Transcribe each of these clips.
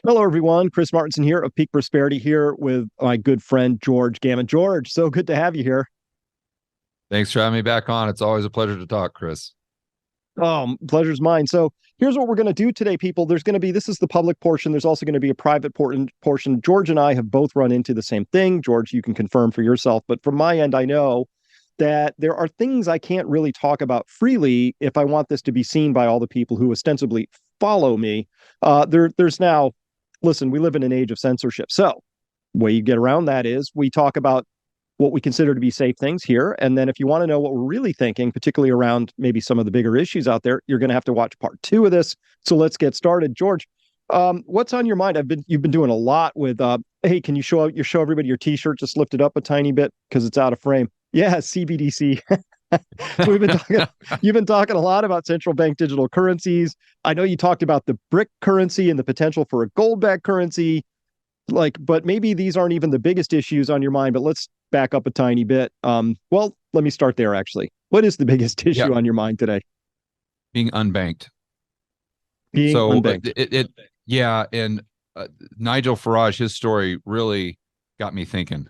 Hello, everyone. Chris Martinson here of Peak Prosperity here with my good friend George Gammon. George, so good to have you here. Thanks for having me back on. It's always a pleasure to talk, Chris. Pleasure's mine. So here's what we're going to do today, people. There's going to be, this is the public portion. There's also going to be a private portion. George and I have both run into the same thing. George, you can confirm for yourself. But from my end, I know that there are things I can't really talk about freely if I want this to be seen by all the people who ostensibly follow me. There's now, listen, we live in an age of censorship. So way you get around that is we talk about what we consider to be safe things here. And then if you want to know what we're really thinking, particularly around maybe some of the bigger issues out there, you're going to have to watch part two of this. So let's get started. George, what's on your mind? You've been doing a lot with hey, can you show everybody your t-shirt? Just lift it up a tiny bit because it's out of frame. Yeah, CBDC. You've been talking a lot about central bank digital currencies. I know you talked about the brick currency and the potential for a gold-backed currency. But maybe these aren't even the biggest issues on your mind, but let's back up a tiny bit. Well, let me start there actually. What is the biggest Yeah, issue on your mind today? being unbanked. Being So unbanked. yeah, and Nigel Farage, his story really got me thinking.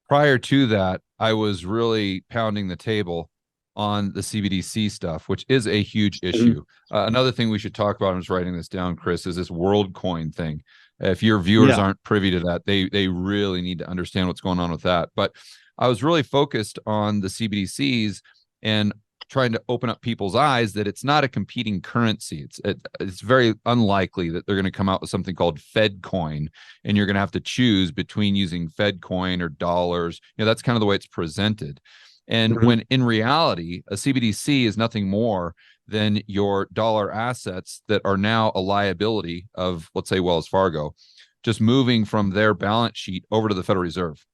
Prior to that, I was really pounding the table on the CBDC stuff, which is a huge Mhm. issue. Another thing we should talk about, I was writing this down, Chris, is this WorldCoin thing. If your viewers Yeah. aren't privy to that, they really need to understand what's going on with that. But I was really focused on the CBDCs and trying to open up people's eyes that it's not a competing currency. It's very unlikely that they're going to come out with something called Fed coin, and you're going to have to choose between using Fed coin or dollars. That's kind of the way it's presented. And Mhm. when in reality, a CBDC is nothing more than your dollar assets that are now a liability of, let's say, Wells Fargo, just moving from their balance sheet over to the Federal Reserve.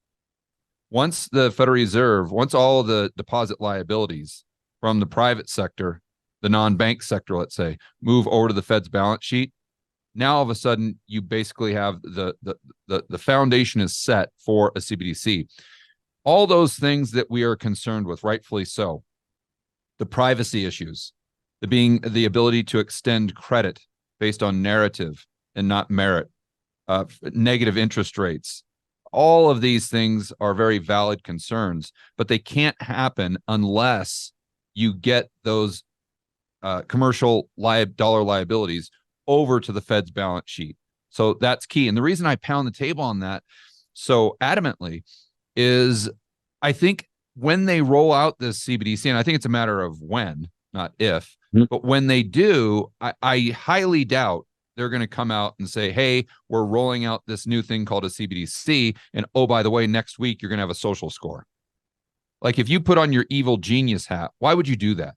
Once all of the deposit liabilities from the private sector, the non-bank sector, let's say, move over to the Fed's balance sheet, now all of a sudden you basically have the foundation is set for a CBDC. All those things that we are concerned with, rightfully so, the privacy issues, the ability to extend credit based on narrative and not merit, negative interest rates. All of these things are very valid concerns, but they can't happen unless you get those commercial dollar liabilities over to the Fed's balance sheet. So that's key. And the reason I pound the table on that so adamantly is I think when they roll out this CBDC, and I think it's a matter of when, not if, Mhm. but when they do, I highly doubt they're going to come out and say, hey, we're rolling out this new thing called a CBDC. And oh, by the way, next week, you're going to have a social score. Like if you put on your evil genius hat, why would you do that?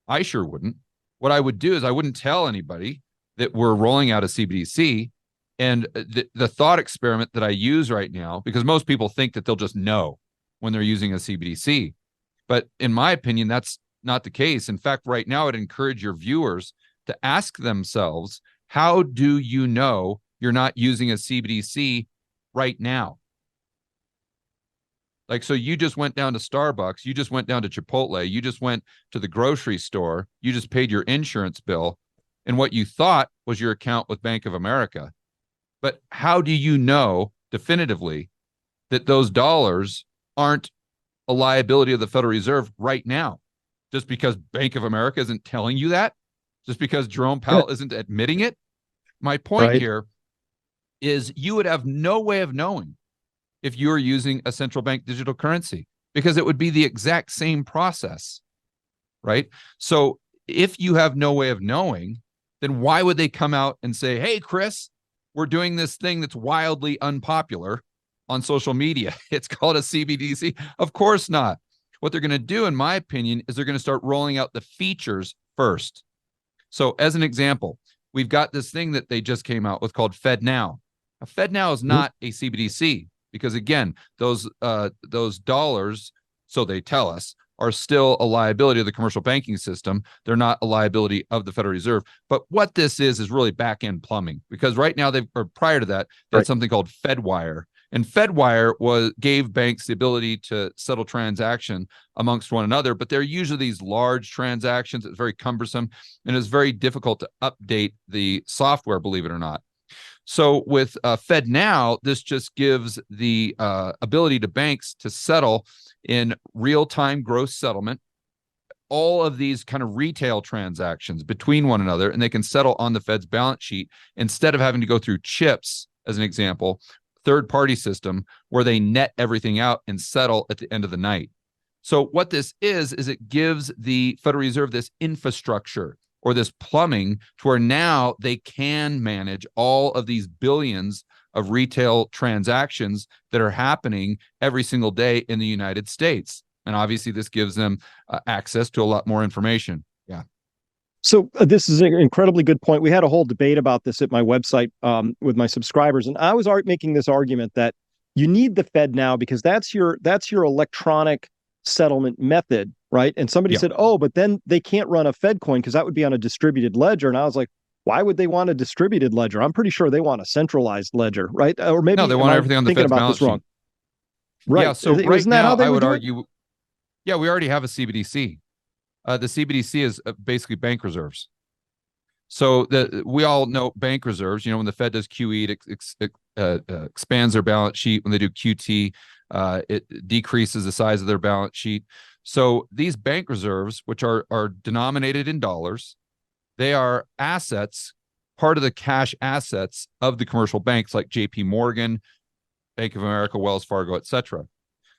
I sure wouldn't. What I would do is I wouldn't tell anybody that we're rolling out a CBDC. And the thought experiment that I use right now, because most people think that they'll just know when they're using a CBDC. But in my opinion, that's not the case. In fact, right now, I'd encourage your viewers to ask themselves, how do you know you're not using a CBDC right now? Like, so you just went down to Starbucks, you just went down to Chipotle, you just went to the grocery store, you just paid your insurance bill, and what you thought was your account with Bank of America. But how do you know definitively that those dollars aren't a liability of the Federal Reserve right now? Just because Bank of America isn't telling you that? Just because Jerome Powell isn't admitting it? My point Right. here is you would have no way of knowing if you're using a central bank digital currency because it would be the exact same process, right? So if you have no way of knowing, then why would they come out and say, hey, Chris, we're doing this thing that's wildly unpopular on social media. It's called a CBDC. Of course not. What they're going to do, in my opinion, is they're going to start rolling out the features first. So as an example, we've got this thing that they just came out with called FedNow. Now, FedNow is Mhm. not a CBDC because, again, those dollars, so they tell us, are still a liability of the commercial banking system. They're not a liability of the Federal Reserve. But what this is really back-end plumbing, because right now or prior to that, they had Right. something called FedWire. And FedWire gave banks the ability to settle transaction amongst one another, but they're usually these large transactions. It's very cumbersome and it's very difficult to update the software, believe it or not. So with Fed Now, this just gives the ability to banks to settle in real-time gross settlement all of these kind of retail transactions between one another, and they can settle on the Fed's balance sheet instead of having to go through chips, as an example, third-party system where they net everything out and settle at the end of the night. So what this is it gives the Federal Reserve this infrastructure or this plumbing to where now they can manage all of these billions of retail transactions that are happening every single day in the United States. And obviously this gives them access to a lot more information. Yeah. So this is an incredibly good point. We had a whole debate about this at my website with my subscribers, and I was making this argument that you need the Fed now because that's your electronic settlement method, right? And somebody said, "Oh, but then they can't run a Fed coin because that would be on a distributed ledger." And I was like, "Why would they want a distributed ledger? I'm pretty sure they want a centralized ledger, right?" Or maybe no, they want everything on the Fed's balance sheet. Right. Yeah. So right now, I would argue. Yeah, we already have a CBDC. The CBDC is basically bank reserves. So we all know bank reserves. You know, when the Fed does QE, it expands their balance sheet. When they do QT, it decreases the size of their balance sheet. So these bank reserves, which are denominated in dollars, they are assets, part of the cash assets of the commercial banks like J.P. Morgan, Bank of America, Wells Fargo, etc.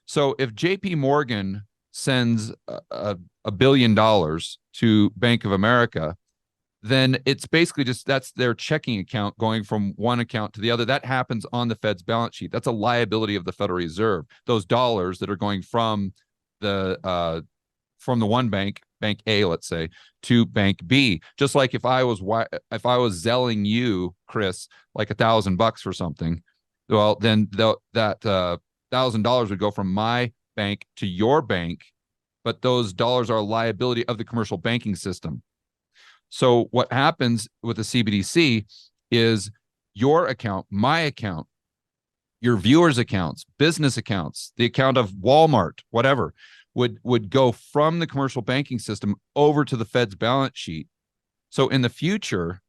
So if J.P. Morgan sends $1 billion to Bank of America, then it's basically just that's their checking account going from one account to the other. That happens on the Fed's balance sheet. That's a liability of the Federal Reserve. Those dollars that are going from the one bank, Bank A, let's say, to Bank B. Just like if I was selling you, Chris, like $1,000 for something, well, then that $1,000 would go from my bank to your bank, but those dollars are a liability of the commercial banking system. So what happens with the CBDC is your account, my account, your viewers' accounts, business accounts, the account of Walmart, whatever, would go from the commercial banking system over to the Fed's balance sheet. So in the future,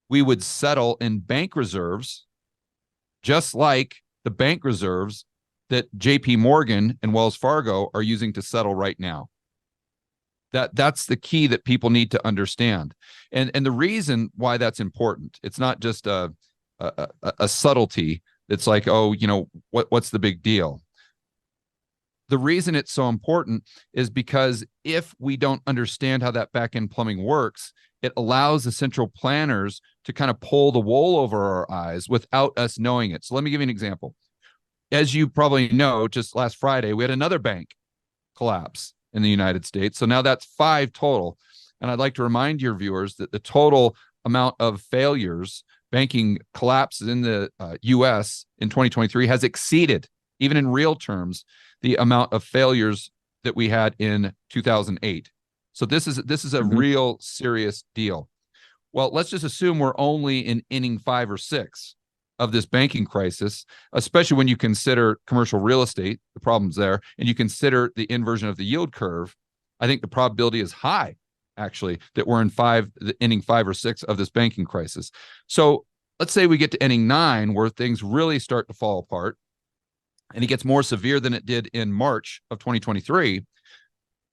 we would settle in bank reserves, just like the bank reserves that JP Morgan and Wells Fargo are using to settle right now. That's the key that people need to understand. And the reason why that's important, it's not just a subtlety that's like, oh, you know, what's the big deal? The reason it's so important is because if we don't understand how that back-end plumbing works, it allows the central planners to kind of pull the wool over our eyes without us knowing it. So let me give you an example. As you probably know, just last Friday, we had another bank collapse in the United States. So now that's 5 total. And I'd like to remind your viewers that the total amount of failures, banking collapses in the US in 2023 has exceeded, even in real terms, the amount of failures that we had in 2008. So this is a real serious deal. Well, let's just assume we're only in inning 5 or 6 of this banking crisis, especially when you consider commercial real estate, the problems there, and you consider the inversion of the yield curve. I think the probability is high, actually, that we're in inning 5 or 6 of this banking crisis. So let's say we get to inning 9 where things really start to fall apart and it gets more severe than it did in March of 2023.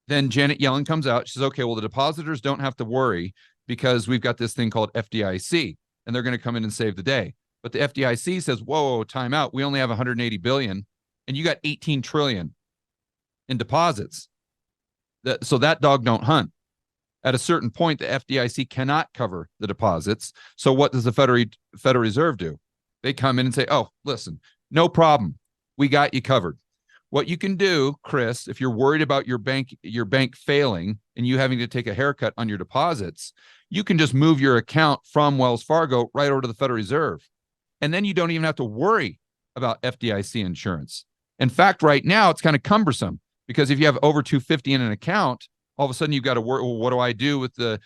Then Janet Yellen comes out. She says, okay, well, the depositors don't have to worry because we've got this thing called FDIC and they're going to come in and save the day. But the FDIC says, whoa, time out. We only have 180 billion and you got 18 trillion in deposits. So that dog don't hunt. At a certain point, the FDIC cannot cover the deposits. So what does the Federal Reserve do? They come in and say, oh, listen, no problem. We got you covered. What you can do, Chris, if you're worried about your bank failing and you having to take a haircut on your deposits, you can just move your account from Wells Fargo right over to the Federal Reserve. And then you don't even have to worry about FDIC insurance. In fact, right now it's kind of cumbersome because if you have over 250 in an account, all of a sudden you've got to worry, well, what do I do with the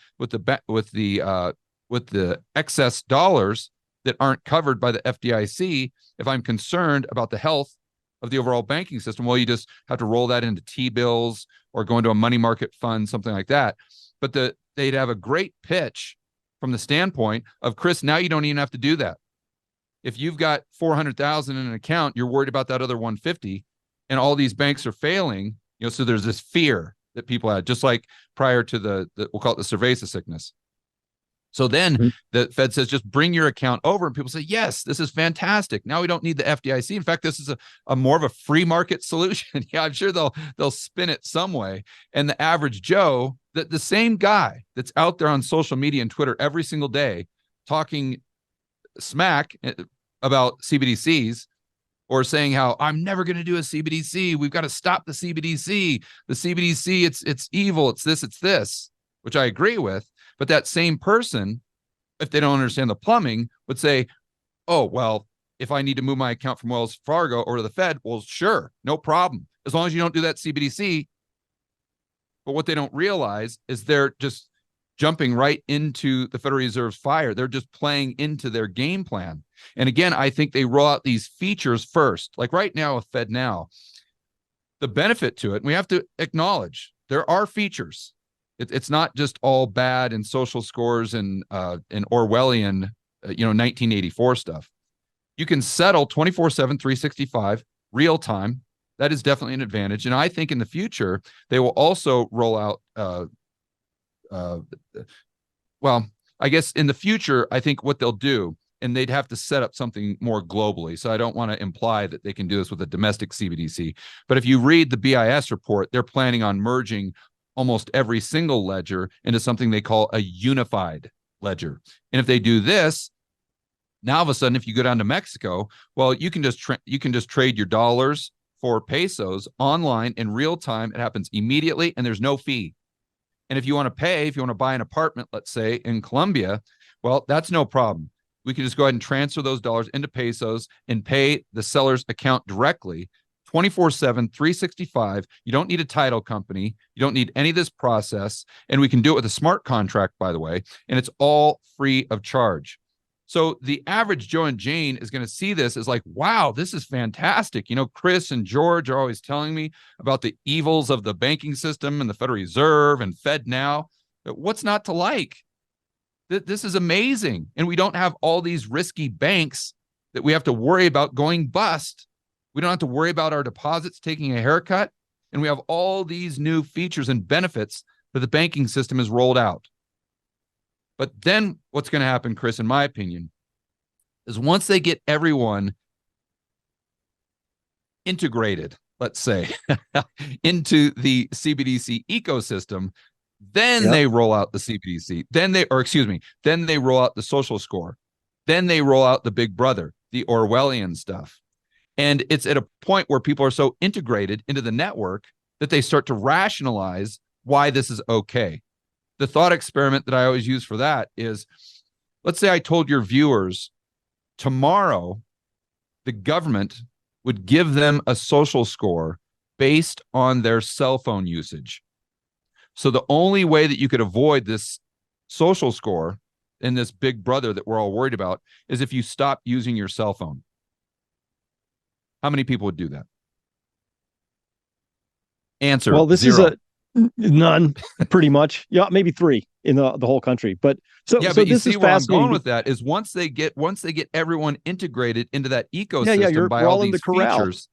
excess dollars that aren't covered by the FDIC if I'm concerned about the health of the overall banking system? Well, you just have to roll that into T-bills or go into a money market fund, something like that. But they'd have a great pitch from the standpoint of, Chris, now you don't even have to do that. If you've got 400,000 in an account, you're worried about that other 150, and all these banks are failing. So there's this fear that people had, just like prior to the we'll call it the cerveza sickness. So then the Fed says, just bring your account over. And people say, yes, this is fantastic. Now we don't need the FDIC. In fact, this is a more of a free market solution. Yeah, I'm sure they'll spin it some way. And the average Joe, the same guy that's out there on social media and Twitter every single day talking smack about CBDCs, or saying how I'm never going to do a CBDC. We've got to stop the CBDC. The CBDC, it's evil. It's this, which I agree with. But that same person, if they don't understand the plumbing, would say, oh, well, if I need to move my account from Wells Fargo over to the Fed, well, sure, no problem, as long as you don't do that CBDC. But what they don't realize is they're just jumping right into the Federal Reserve's fire. They're just playing into their game plan. And again, I think they roll out these features first. Like right now with FedNow, the benefit to it, and we have to acknowledge there are features. It's not just all bad and social scores and Orwellian, 1984 stuff. You can settle 24/7, 365, real time. That is definitely an advantage. And I think in the future, they will also roll out, I guess in the future, I think what they'll do, and they'd have to set up something more globally. So I don't want to imply that they can do this with a domestic CBDC. But if you read the BIS report, they're planning on merging almost every single ledger into something they call a unified ledger. And if they do this, now all of a sudden, if you go down to Mexico, well, you can just trade your dollars for pesos online in real time. It happens immediately, and there's no fee. And if you want to buy an apartment, let's say in Colombia, well, that's no problem. We can just go ahead and transfer those dollars into pesos and pay the seller's account directly, 24/7, 365. You don't need a title company. You don't need any of this process. And we can do it with a smart contract, by the way, and it's all free of charge. So the average Joe and Jane is going to see this as like, wow, this is fantastic. Chris and George are always telling me about the evils of the banking system and the Federal Reserve and FedNow. What's not to like? This is amazing. And we don't have all these risky banks that we have to worry about going bust. We don't have to worry about our deposits taking a haircut. And we have all these new features and benefits that the banking system has rolled out. But then what's going to happen, Chris, in my opinion, is once they get everyone integrated, let's say, into the CBDC ecosystem, then they roll out the CBDC. Then they roll out the social score. Then they roll out the big brother, the Orwellian stuff. And it's at a point where people are so integrated into the network that they start to rationalize why this is okay. The thought experiment that I always use for that is, let's say I told your viewers tomorrow the government would give them a social score based on their cell phone usage. So the only way that you could avoid this social score and this big brother that we're all worried about is if you stop using your cell phone. How many people would do that? Answer. Well, this 0. is none, pretty much. Yeah, maybe 3 in the whole country. But so but this is where I'm fascinating. going with that is once they get everyone integrated into that ecosystem you're by all in these the corral. features.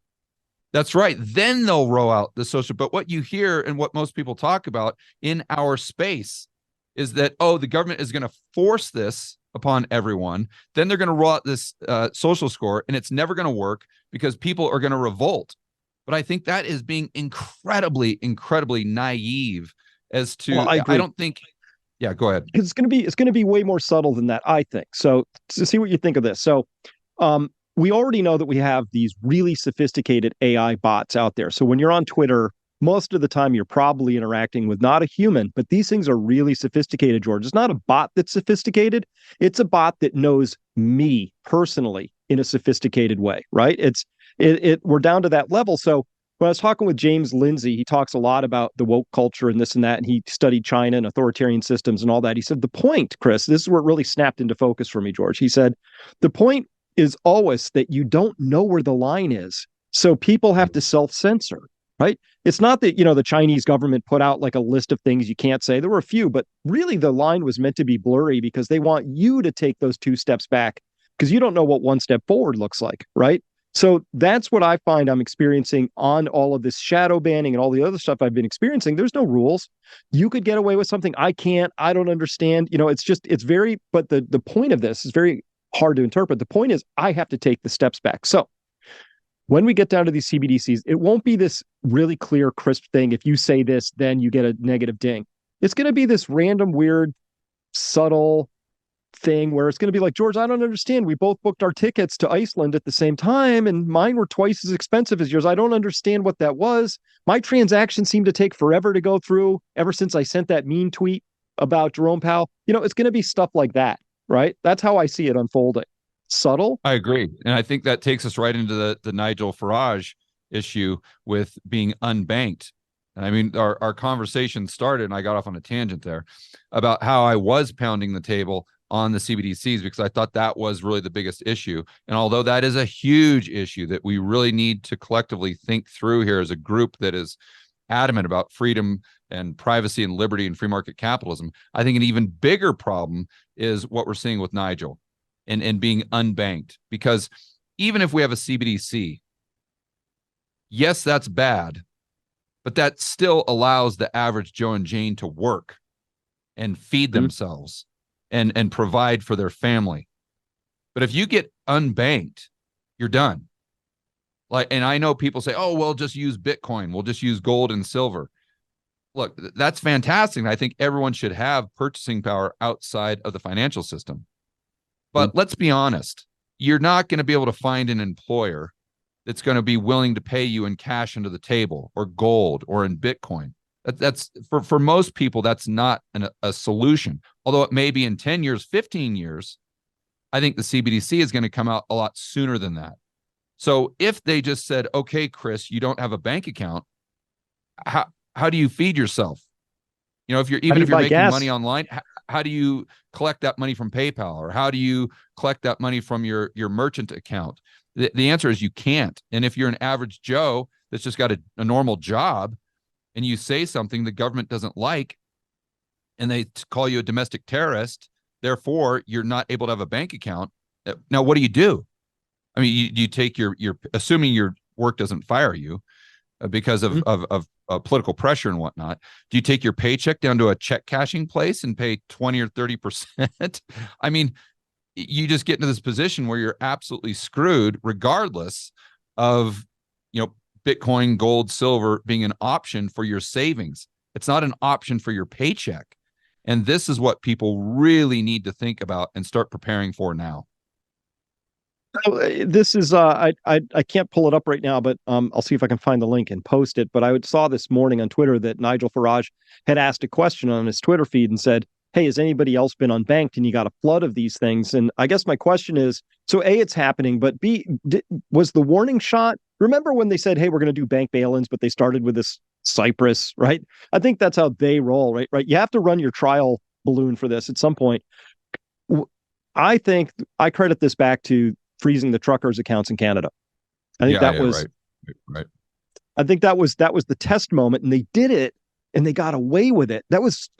That's right. Then they'll roll out the social. But what you hear and what most people talk about in our space is that, the government is going to force this upon everyone. Then they're going to roll out this social score, and it's never going to work because people are going to revolt. But I think that is being incredibly, incredibly naive as to, Well, I agree. I don't think, yeah, go ahead. It's going to be way more subtle than that, I think. So to see what you think of this. So we already know that we have these really sophisticated AI bots out there. So when you're on Twitter, most of the time you're probably interacting with not a human, but these things are really sophisticated, George. It's not a bot that's sophisticated. It's a bot that knows me personally in a sophisticated way, right? We're down to that level. So when I was talking with James Lindsay, he talks a lot about the woke culture and this and that, and he studied China and authoritarian systems and all that. He said, the point, Chris, this is where it really snapped into focus for me, George. He said, the point is always that you don't know where the line is. So people have to self-censor, right? It's not that, the Chinese government put out like a list of things you can't say. There were a few, but really the line was meant to be blurry because they want you to take those 2 steps back because you don't know what one step forward looks like, right? So that's what I find I'm experiencing on all of this shadow banning and all the other stuff I've been experiencing. There's no rules. You could get away with something I can't. I don't understand. It's just it's very. But the point of this is very hard to interpret. The point is I have to take the steps back. So when we get down to these CBDCs, it won't be this really clear, crisp thing. If you say this, then you get a negative ding. It's going to be this random, weird, subtle thing where it's going to be like, George, I don't understand. We both booked our tickets to Iceland at the same time, and mine were twice as expensive as yours. I don't understand what that was. My transaction seemed to take forever to go through ever since I sent that mean tweet about Jerome Powell. It's going to be stuff like that, right? That's how I see it unfolding. Subtle. I agree. And I think that takes us right into the Nigel Farage issue with being unbanked. And I mean, our conversation started, and I got off on a tangent there about how I was pounding the table on the CBDCs because I thought that was really the biggest issue. And although that is a huge issue that we really need to collectively think through here as a group that is adamant about freedom and privacy and liberty and free market capitalism, I think an even bigger problem is what we're seeing with Nigel and being unbanked. Because even if we have a CBDC, yes, that's bad, but that still allows the average Joe and Jane to work and feed themselves and provide for their family. But if you get unbanked, you're done. And I know people say, oh, well, just use Bitcoin. We'll just use gold and silver. Look, that's fantastic. I think everyone should have purchasing power outside of the financial system. But let's be honest, you're not going to be able to find an employer that's going to be willing to pay you in cash under the table or gold or in Bitcoin. That's for most people, that's not a solution. Although it may be in 10 years, 15 years, I think the CBDC is going to come out a lot sooner than that. So if they just said, okay, Chris, you don't have a bank account, how do you feed yourself? If you're making money online, how do you collect that money from PayPal, or how do you collect that money from your merchant account? The answer is you can't. And if you're an average Joe that's just got a normal job and you say something the government doesn't like and they call you a domestic terrorist, therefore you're not able to have a bank account. Now, what do? I mean, you take your assuming your work doesn't fire you because of political pressure and whatnot. Do you take your paycheck down to a check cashing place and pay 20 or 30%? I mean, you just get into this position where you're absolutely screwed, regardless of, Bitcoin, gold, silver being an option for your savings. It's not an option for your paycheck. And this is what people really need to think about and start preparing for now. This is I can't pull it up right now, but I'll see if I can find the link and post it. But I saw this morning on Twitter that Nigel Farage had asked a question on his Twitter feed and said, hey, has anybody else been unbanked? And you got a flood of these things. And I guess my question is, so A, it's happening, but B, was the warning shot? Remember when they said, hey, we're going to do bank bail-ins, but they started with this Cyprus, right? I think that's how they roll, right? You have to run your trial balloon for this at some point. I think I credit this back to freezing the truckers' accounts in Canada. I think that was right. I think that was the test moment, and they did it, and they got away with it. That was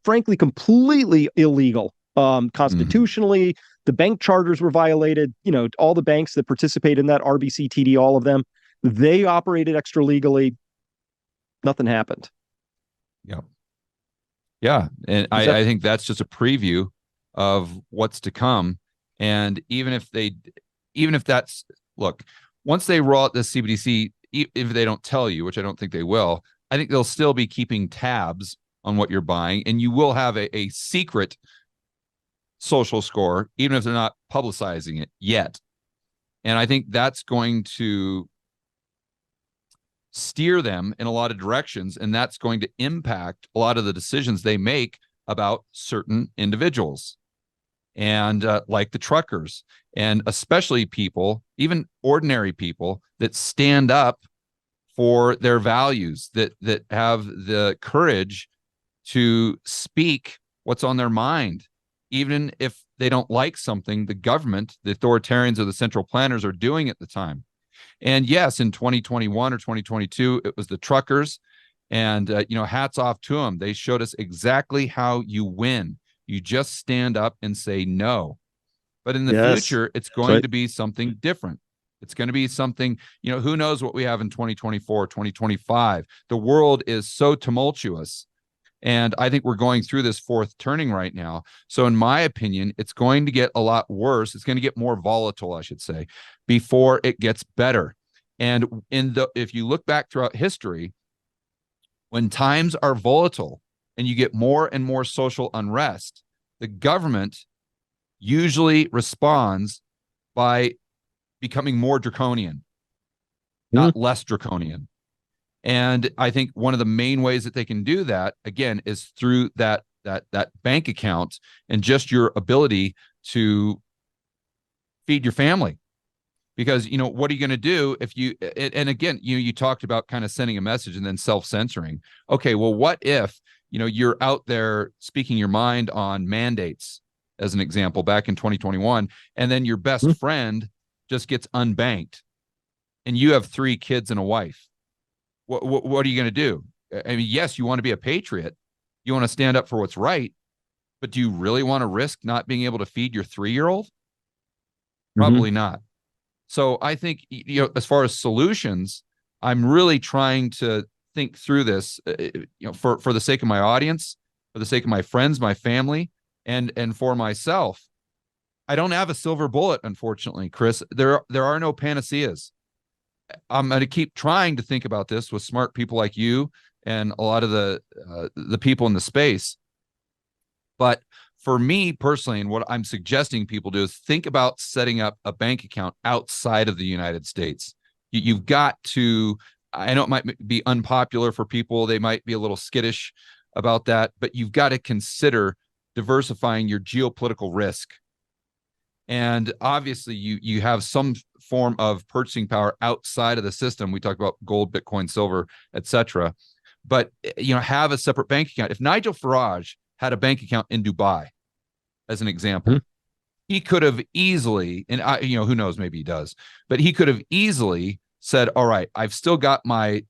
frankly completely illegal, constitutionally. The bank charters were violated. All the banks that participate in that, RBC, TD, all of them, they operated extra legally. Nothing happened. Yeah, and I think that's just a preview of what's to come. And even if that's, look, once they roll out the CBDC, if they don't tell you, which I don't think they will, I think they'll still be keeping tabs on what you're buying, and you will have a secret social score, even if they're not publicizing it yet. And I think that's going to steer them in a lot of directions, and that's going to impact a lot of the decisions they make about certain individuals. And like the truckers, and especially people, even ordinary people that stand up for their values, that have the courage to speak what's on their mind, even if they don't like something the government, the authoritarians or the central planners are doing at the time. And yes, in 2021 or 2022, it was the truckers, and hats off to them. They showed us exactly how you win. You just stand up and say no. But in the Yes. future, it's That's going right. to be something different. It's going to be something, who knows what we have in 2024, 2025. The world is so tumultuous. And I think we're going through this fourth turning right now. So, in my opinion, it's going to get a lot worse. It's going to get more volatile, I should say, before it gets better. And if you look back throughout history, when times are volatile and you get more and more social unrest, the government usually responds by becoming more draconian, Mhm. not less draconian. And I think one of the main ways that they can do that, again, is through that bank account and just your ability to feed your family. Because what are you going to do if you? And again, you talked about kind of sending a message and then self-censoring. Okay, well, what if you're out there speaking your mind on mandates, as an example, back in 2021, and then your best Mhm. friend just gets unbanked, and you have 3 kids and a wife? What are you going to do? I mean, yes, you want to be a patriot, you want to stand up for what's right, but do you really want to risk not being able to feed your 3-year-old? Mhm. Probably not. So I think, as far as solutions, I'm really trying to think through this, for the sake of my audience, for the sake of my friends, my family, and for myself. I don't have a silver bullet, unfortunately, Chris. There are no panaceas. I'm going to keep trying to think about this with smart people like you and a lot of the people in the space. But for me personally, and what I'm suggesting people do is think about setting up a bank account outside of the United States. You've got to, I know it might be unpopular for people, they might be a little skittish about that, but you've got to consider diversifying your geopolitical risk. And obviously, you have some form of purchasing power outside of the system. We talk about gold, Bitcoin, silver, etc. But have a separate bank account. If Nigel Farage had a bank account in Dubai, as an Mhm. example, he could have easily, and who knows, maybe he does, but he could have easily said, all right, I've still got my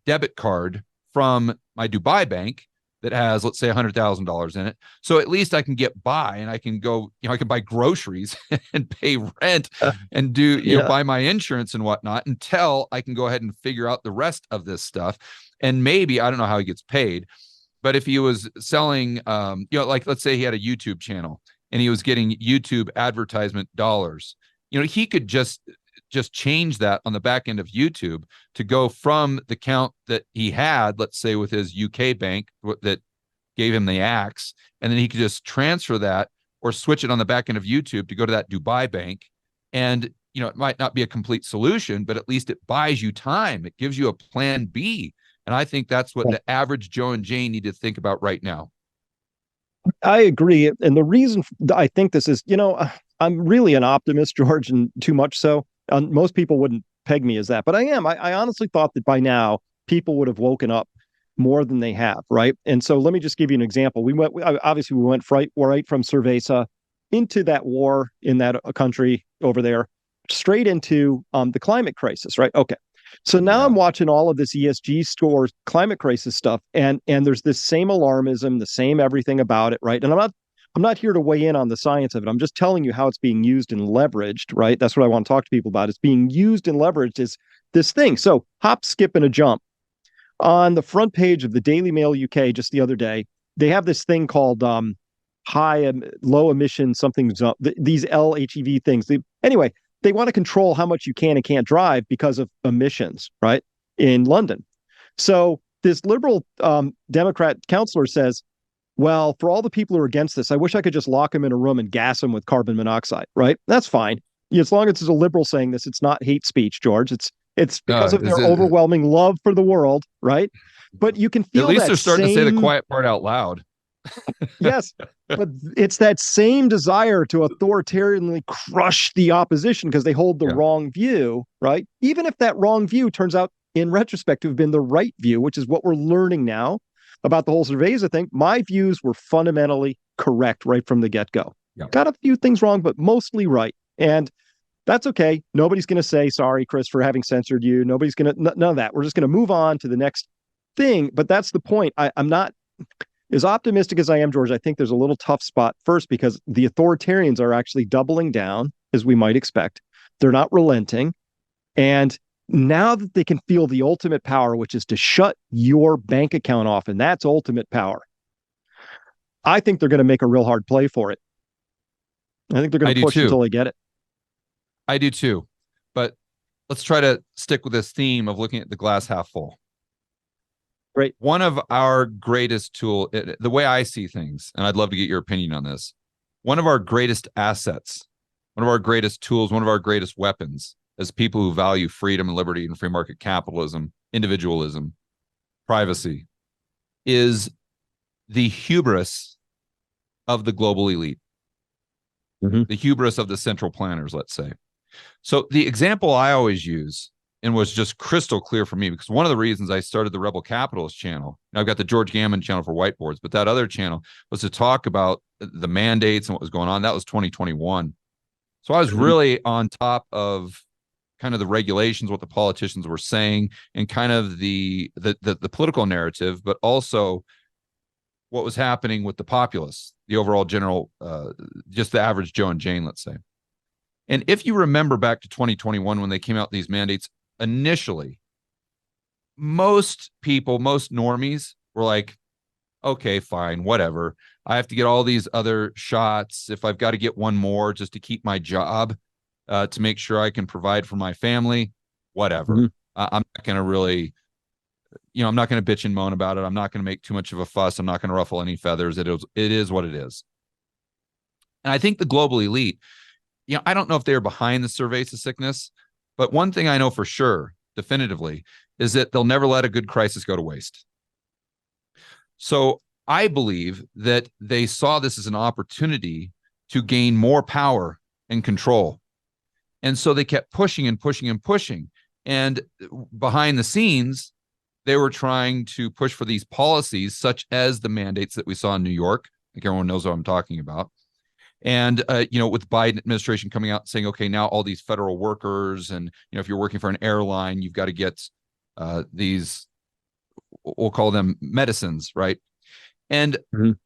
debit card from my Dubai bank that has, let's say, $100,000 in it. So at least I can get by and I can go, I can buy groceries and pay rent and do, Yeah. buy my insurance and whatnot until I can go ahead and figure out the rest of this stuff. And maybe, I don't know how he gets paid, but if he was selling, like, let's say he had a YouTube channel and he was getting YouTube advertisement dollars, he could just change that on the back end of YouTube to go from the count that he had, let's say with his UK bank that gave him the axe, and then he could just transfer that or switch it on the back end of YouTube to go to that Dubai bank. And it might not be a complete solution, but at least it buys you time. It gives you a plan B. And I think that's what the average Joe and Jane need to think about right now. I agree. And the reason I think this is, I'm really an optimist, George, and too much so. Most people wouldn't peg me as that, but I am. I honestly thought that by now people would have woken up more than they have, right? And so let me just give you an example. Obviously, we went right from Cerveza into that war in that country over there, straight into the climate crisis, right? Okay. So now Yeah. I'm watching all of this ESG score climate crisis stuff, and there's this same alarmism, the same everything about it, right? And I'm not here to weigh in on the science of it. I'm just telling you how it's being used and leveraged, right? That's what I want to talk to people about. It's being used and leveraged is this thing. So hop, skip, and a jump. On the front page of the Daily Mail UK just the other day, they have this thing called low emission something. These LHEV things. Anyway, they want to control how much you can and can't drive because of emissions, right? In London. So this liberal Democrat counselor says, well, for all the people who are against this, I wish I could just lock them in a room and gas them with carbon monoxide, right? That's fine. As long as it's a liberal saying this, it's not hate speech, George. It's because of their overwhelming love for the world, right? But you can At feel least that they're starting to say the same, quiet part out loud. yes, but it's that same desire to authoritarianly crush the opposition because they hold the Yeah. wrong view, right? Even if that wrong view turns out in retrospect to have been the right view, which is what we're learning now about the whole Cerveza thing. My views were fundamentally correct right from the get-go. Yeah. Got a few things wrong, but mostly right. And that's okay. Nobody's going to say, sorry, Chris, for having censored you. Nobody's going to, none of that. We're just going to move on to the next thing. But that's the point. I'm not, As optimistic as I am, George, I think there's a little tough spot first because the authoritarians are actually doubling down, as we might expect. They're not relenting. And now that they can feel the ultimate power, which is to shut your bank account off, and that's ultimate power, I think they're going to make a real hard play for it. I think they're going I to do push too. until they get it. I do too. But let's try to stick with this theme of looking at the glass half full. Right. One of our greatest tool, the way I see things, and I'd love to get your opinion on this. One of our greatest assets, one of our greatest tools, one of our greatest weapons as people who value freedom and liberty and free market capitalism, individualism, privacy, is the hubris of the global elite, the hubris of the central planners, let's say. So the example I always use, and was just crystal clear for me, because one of the reasons I started the Rebel Capitalist channel, and I've got the George Gammon channel for whiteboards, but that other channel was to talk about the mandates and what was going on. That was 2021. So I was really on top of kind of the regulations, what the politicians were saying, and kind of the political narrative, but also what was happening with the populace, the overall general, just the average Joe and Jane, let's say. And if you remember back to 2021, when they came out these mandates initially, most people, most normies were like, okay, fine, whatever. I have to get all these other shots. If I've got to get one more just to keep my job, to make sure I can provide for my family, whatever. I'm not going to really, I'm not going to bitch and moan about it. I'm not going to make too much of a fuss. I'm not going to ruffle any feathers. It is what it is. And I think the global elite, I don't know if they're behind the cerveza sickness, but one thing I know for sure, definitively, is that they'll never let a good crisis go to waste. So I believe that they saw this as an opportunity to gain more power and control. And so they kept pushing and pushing and pushing. And behind the scenes, they were trying to push for these policies, such as the mandates that we saw in New York. I think everyone knows what I'm talking about. And, with Biden administration coming out and saying, okay, now all these federal workers, and, if you're working for an airline, you've got to get these, we'll call them medicines, right? And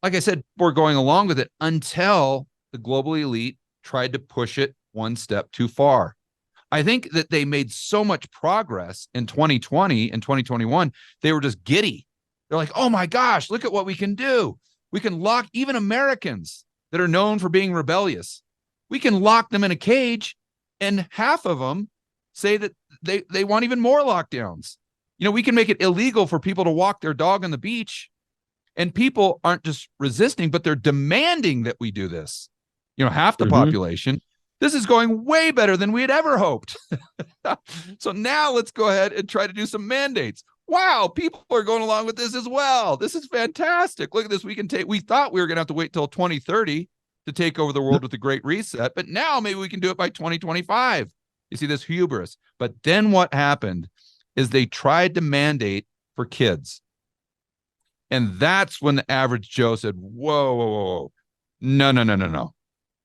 like I said, we're going along with it until the global elite tried to push it one step too far. I think that they made so much progress in 2020 and 2021, they were just giddy. They're like, oh my gosh, look at what we can do. We can lock even Americans that are known for being rebellious. We can lock them in a cage, and half of them say that they want even more lockdowns. We can make it illegal for people to walk their dog on the beach, and people aren't just resisting, but they're demanding that we do this. Half the population. This is going way better than we had ever hoped. So now let's go ahead and try to do some mandates. Wow, people are going along with this as well. This is fantastic. Look at this. We thought we were going to have to wait till 2030 to take over the world with the Great Reset, but now maybe we can do it by 2025. You see this hubris. But then what happened is they tried to mandate for kids. And that's when the average Joe said, whoa, whoa, whoa, whoa. No, no, no, no, no.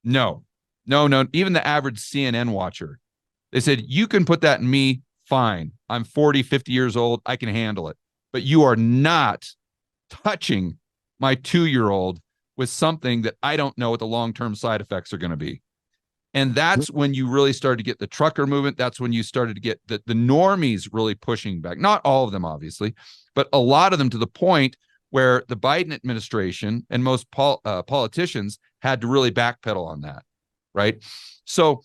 No, no, no. Even the average CNN watcher, they said, you can put that in me. Fine. I'm 40, 50 years old. I can handle it. But you are not touching my 2-year-old with something that I don't know what the long-term side effects are going to be. And that's when you really started to get the trucker movement. That's when you started to get the normies really pushing back. Not all of them, obviously, but a lot of them, to the point where the Biden administration and most politicians had to really backpedal on that, right? So,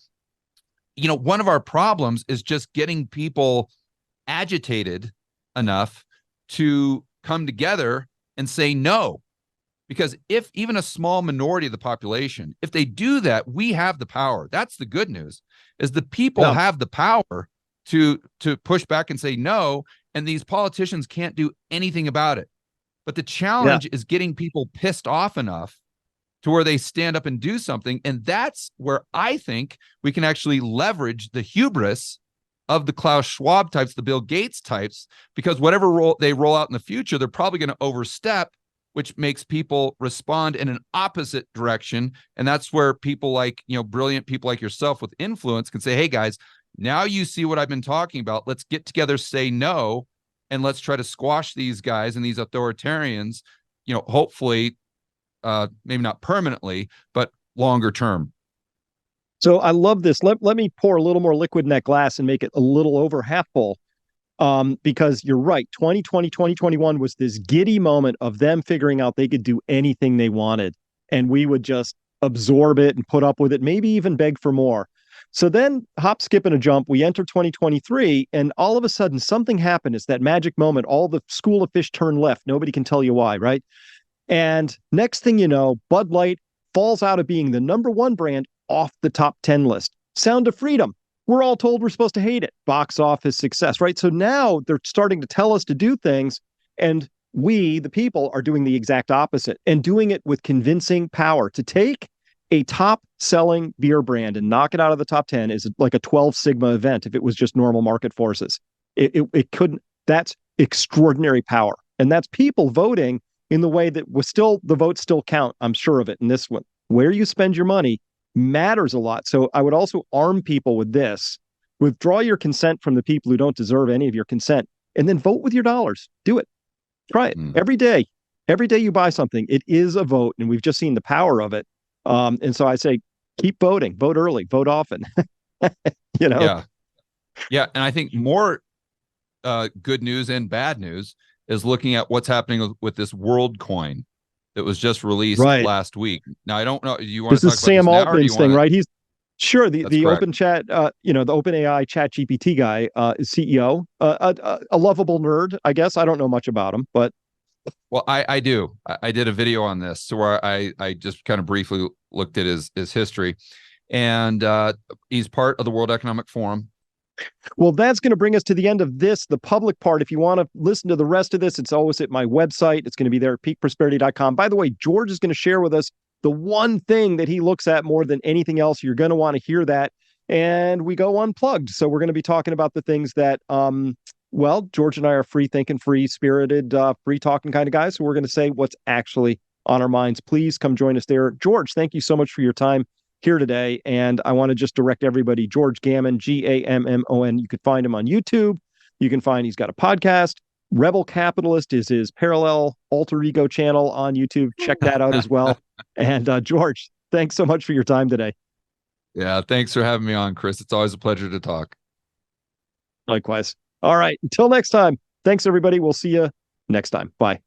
one of our problems is just getting people agitated enough to come together and say no. Because if even a small minority of the population, if they do that, we have the power. That's the good news, is the people have the power to push back and say no, and these politicians can't do anything about it. But the challenge is getting people pissed off enough to where they stand up and do something. And that's where I think we can actually leverage the hubris of the Klaus Schwab types, the Bill Gates types, because whatever they roll out in the future, they're probably going to overstep, which makes people respond in an opposite direction. And that's where people like, brilliant people like yourself with influence can say, hey guys, now you see what I've been talking about. Let's get together, say no, and let's try to squash these guys and these authoritarians hopefully, maybe not permanently, but longer term. So I love this. Let me pour a little more liquid in that glass and make it a little over half full. Because you're right, 2020, 2021 was this giddy moment of them figuring out they could do anything they wanted. And we would just absorb it and put up with it, maybe even beg for more. So then, hop, skip, and a jump, we enter 2023, and all of a sudden something happened. It's that magic moment. All the school of fish turn left. Nobody can tell you why, right? And next thing you know, Bud Light falls out of being the #1 brand off the top 10 list. Sound of Freedom. We're all told we're supposed to hate it. Box office success, right? So now they're starting to tell us to do things, and we, the people, are doing the exact opposite and doing it with convincing power. To take a top selling beer brand and knock it out of the top 10 is like a 12 Sigma event if it was just normal market forces. It couldn't, that's extraordinary power. And that's people voting in the way that was still, the votes still count, I'm sure of it in this one. Where you spend your money matters a lot. So I would also arm people with this. Withdraw your consent from the people who don't deserve any of your consent, and then vote with your dollars. Do it. Try it every day. Every day you buy something, it is a vote, and we've just seen the power of it. And so I say, keep voting, vote early, vote often. Yeah. And I think more good news and bad news is looking at what's happening with this world coin that was just released last week. Now, I don't know. Do you want to talk about Sam this now, Altman's thing, right? He's sure the open chat, the OpenAI chat GPT guy is CEO, a lovable nerd, I guess. I don't know much about him, but. Well, I do. I did a video on this, so where I just kind of briefly looked at his history, and he's part of the World Economic Forum. Well, that's going to bring us to the end of this, the public part. If you want to listen to the rest of this, it's always at my website. It's going to be there at peakprosperity.com. By the way, George is going to share with us the one thing that he looks at more than anything else. You're going to want to hear that. And we go unplugged. So we're going to be talking about the things that, George and I are free thinking, free spirited, free talking kind of guys. So we're going to say what's actually on our minds. Please come join us there. George, thank you so much for your time here today. And I want to just direct everybody, George Gammon, Gammon. You could find him on YouTube. You can find, he's got a podcast. Rebel Capitalist is his parallel alter ego channel on YouTube. Check that out as well. And George, thanks so much for your time today. Yeah, thanks for having me on, Chris. It's always a pleasure to talk. Likewise. All right. Until next time. Thanks, everybody. We'll see you next time. Bye.